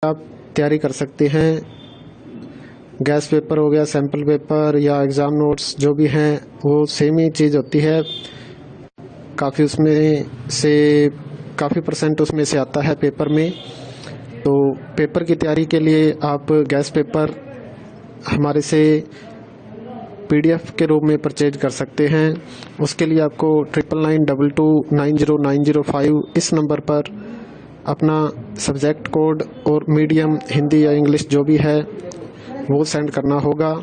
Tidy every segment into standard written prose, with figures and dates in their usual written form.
आप तैयारी कर सकते हैं। गैस पेपर हो गया, सैम्पल पेपर या एग्ज़ाम नोट्स जो भी हैं वो सेम ही चीज़ होती है। काफ़ी उसमें से काफ़ी परसेंट उसमें से आता है पेपर में। तो पेपर की तैयारी के लिए आप गैस पेपर हमारे से PDF के रूप में परचेज कर सकते हैं। उसके लिए आपको 9992290905 इस नंबर पर अपना सब्जेक्ट कोड और मीडियम हिंदी या इंग्लिश जो भी है वो सेंड करना होगा।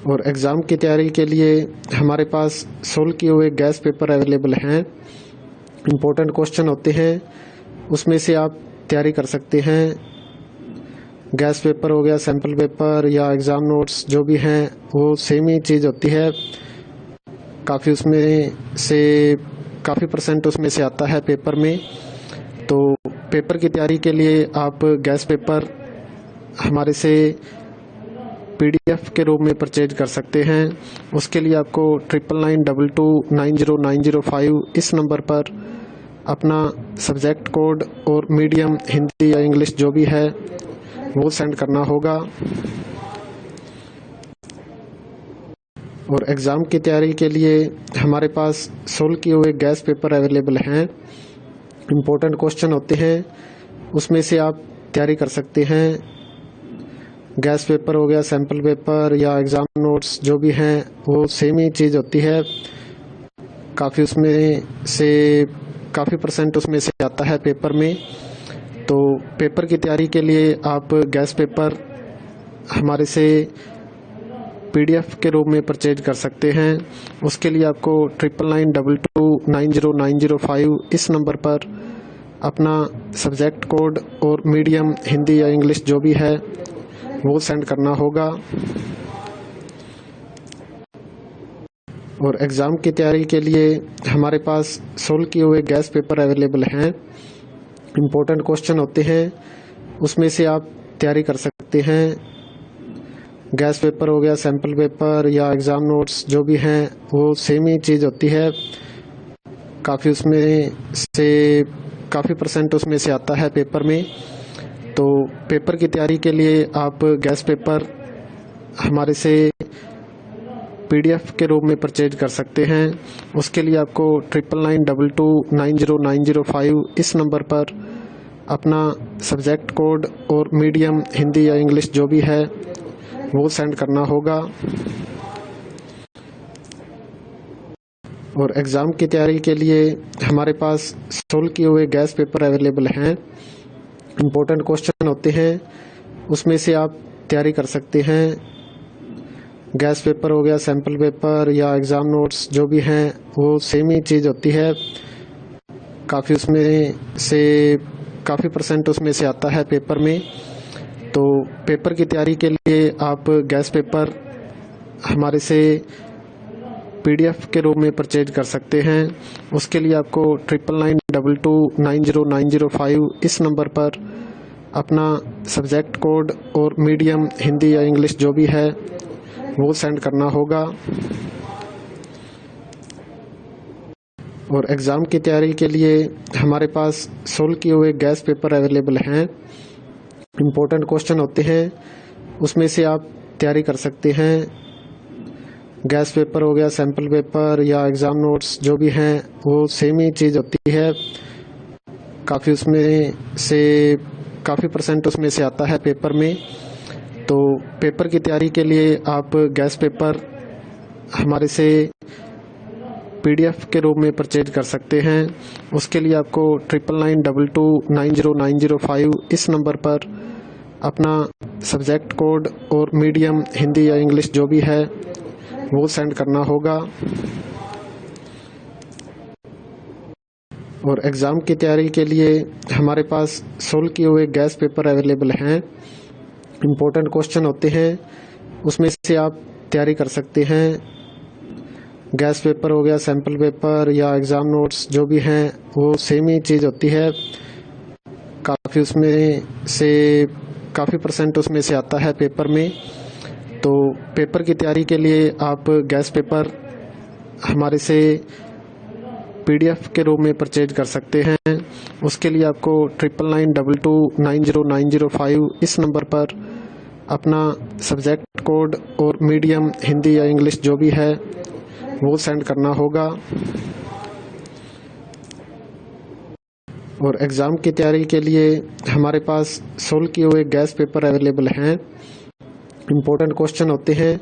और एग्ज़ाम की तैयारी के लिए हमारे पास सोल्व किए हुए गैस पेपर अवेलेबल हैं। इम्पोर्टेंट क्वेश्चन होते हैं, उसमें से आप तैयारी कर सकते हैं। गैस पेपर हो गया, सैम्पल पेपर या एग्ज़ाम नोट्स जो भी हैं वो सेम ही चीज़ होती है। काफ़ी उसमें से काफ़ी परसेंट उसमें से आता है पेपर में। तो पेपर की तैयारी के लिए आप गैस पेपर हमारे से PDF के रूप में परचेज कर सकते हैं। उसके लिए आपको 9992290905 इस नंबर पर अपना सब्जेक्ट कोड और मीडियम हिंदी या इंग्लिश जो भी है वो सेंड करना होगा। और एग्ज़ाम की तैयारी के लिए हमारे पास सोल्व किए हुए गैस पेपर अवेलेबल हैं। इम्पोर्टेंट क्वेश्चन होते हैं, उसमें से आप तैयारी कर सकते हैं। गैस पेपर हो गया, सैम्पल पेपर या एग्ज़ाम नोट्स जो भी हैं वो सेम ही चीज़ होती है। काफ़ी उसमें से काफ़ी परसेंट उसमें से आता है पेपर में। तो पेपर की तैयारी के लिए आप गैस पेपर हमारे से PDF के रूप में परचेज कर सकते हैं। उसके लिए आपको 9992290905 इस नंबर पर अपना सब्जेक्ट कोड और मीडियम हिंदी या इंग्लिश जो भी है वो सेंड करना होगा। और एग्ज़ाम की तैयारी के लिए हमारे पास सोल्व किए हुए गैस पेपर अवेलेबल हैं। इम्पोर्टेंट क्वेश्चन होते हैं, उसमें से आप तैयारी कर सकते हैं। गैस पेपर हो गया, सैम्पल पेपर या एग्ज़ाम नोट्स जो भी हैं वो सेम ही चीज़ होती है। काफ़ी उसमें से काफ़ी परसेंट उसमें से आता है पेपर में। तो पेपर की तैयारी के लिए आप गैस पेपर हमारे से PDF के रूप में परचेज कर सकते हैं। उसके लिए आपको 9992290905 इस नंबर पर अपना सब्जेक्ट कोड और मीडियम हिंदी या इंग्लिश जो भी है वो सेंड करना होगा। और एग्ज़ाम की तैयारी के लिए हमारे पास सोल्व किए हुए गैस पेपर अवेलेबल हैं। इम्पोर्टेंट क्वेश्चन होते हैं, उसमें से आप तैयारी कर सकते हैं। गैस पेपर हो गया, सैम्पल पेपर या एग्ज़ाम नोट्स जो भी हैं वो सेम ही चीज़ होती है। काफ़ी उसमें से काफ़ी परसेंट उसमें से आता है पेपर में। तो पेपर की तैयारी के लिए आप गैस पेपर हमारे से PDF के रूप में परचेज कर सकते हैं। उसके लिए आपको 9992290905 इस नंबर पर अपना सब्जेक्ट कोड और मीडियम हिंदी या इंग्लिश जो भी है वो सेंड करना होगा। और एग्ज़ाम की तैयारी के लिए हमारे पास सोल्व किए हुए गैस पेपर अवेलेबल हैं। इम्पोर्टेंट क्वेश्चन होते हैं, उसमें से आप तैयारी कर सकते हैं। गैस पेपर हो गया, सैम्पल पेपर या एग्ज़ाम नोट्स जो भी हैं वो सेम ही चीज़ होती है। काफ़ी उसमें से काफ़ी परसेंट उसमें से आता है पेपर में। तो पेपर की तैयारी के लिए आप गैस पेपर हमारे से PDF के रूप में परचेज कर सकते हैं। उसके लिए आपको 9992290905 इस नंबर पर अपना सब्जेक्ट कोड और मीडियम हिंदी या इंग्लिश जो भी है वो सेंड करना होगा। और एग्ज़ाम की तैयारी के लिए हमारे पास सोल्व किए हुए गैस पेपर अवेलेबल हैं। इम्पोर्टेंट क्वेश्चन होते हैं, उसमें से आप तैयारी कर सकते हैं। गैस पेपर हो गया, सैम्पल पेपर या एग्ज़ाम नोट्स जो भी हैं वो सेम ही चीज़ होती है। काफ़ी उसमें से काफ़ी परसेंट उसमें से आता है पेपर में। तो पेपर की तैयारी के लिए आप गैस पेपर हमारे से PDF के रूप में परचेज कर सकते हैं। उसके लिए आपको 9992290905 इस नंबर पर अपना सब्जेक्ट कोड और मीडियम हिंदी या इंग्लिश जो भी है वो सेंड करना होगा। और एग्ज़ाम की तैयारी के लिए हमारे पास सोल्व किए हुए गैस पेपर अवेलेबल हैं। इम्पोर्टेंट क्वेश्चन होते हैं,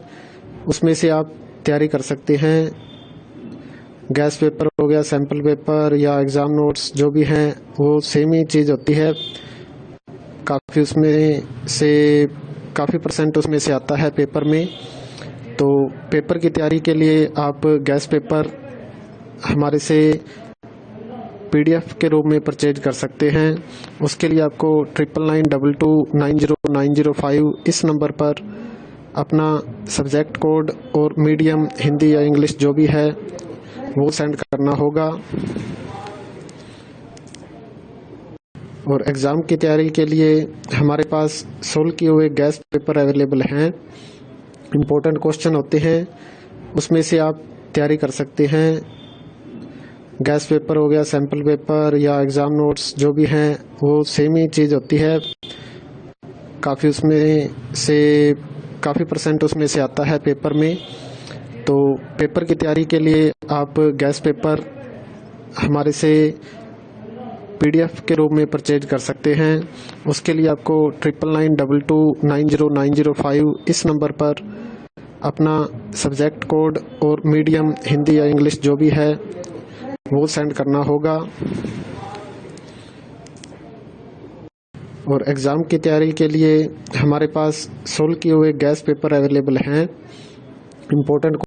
उसमें से आप तैयारी कर सकते हैं। गैस पेपर हो गया, सैम्पल पेपर या एग्ज़ाम नोट्स जो भी हैं वो सेम ही चीज़ होती है। काफ़ी उसमें से काफ़ी % उसमें से आता है पेपर में। तो पेपर की तैयारी के लिए आप गैस पेपर हमारे से PDF के रूप में परचेज कर सकते हैं। उसके लिए आपको 9992290905 इस नंबर पर अपना सब्जेक्ट कोड और मीडियम हिंदी या इंग्लिश जो भी है वो सेंड करना होगा। और एग्ज़ाम की तैयारी के लिए हमारे पास सोल्व किए हुए गैस पेपर अवेलेबल हैं। इम्पोर्टेंट क्वेश्चन होते हैं, उसमें से आप तैयारी कर सकते हैं। गैस पेपर हो गया, सैम्पल पेपर या एग्ज़ाम नोट्स जो भी हैं वो सेम ही चीज़ होती है। काफ़ी उसमें से काफ़ी % उसमें से आता है पेपर में। तो पेपर की तैयारी के लिए आप गैस पेपर हमारे से PDF के रूप में परचेज कर सकते हैं। उसके लिए आपको 9992290905 इस नंबर पर अपना सब्जेक्ट कोड और मीडियम हिंदी या इंग्लिश जो भी है वो सेंड करना होगा। और एग्ज़ाम की तैयारी के लिए हमारे पास सोल्व किए हुए गैस पेपर अवेलेबल हैं। इम्पोर्टेंट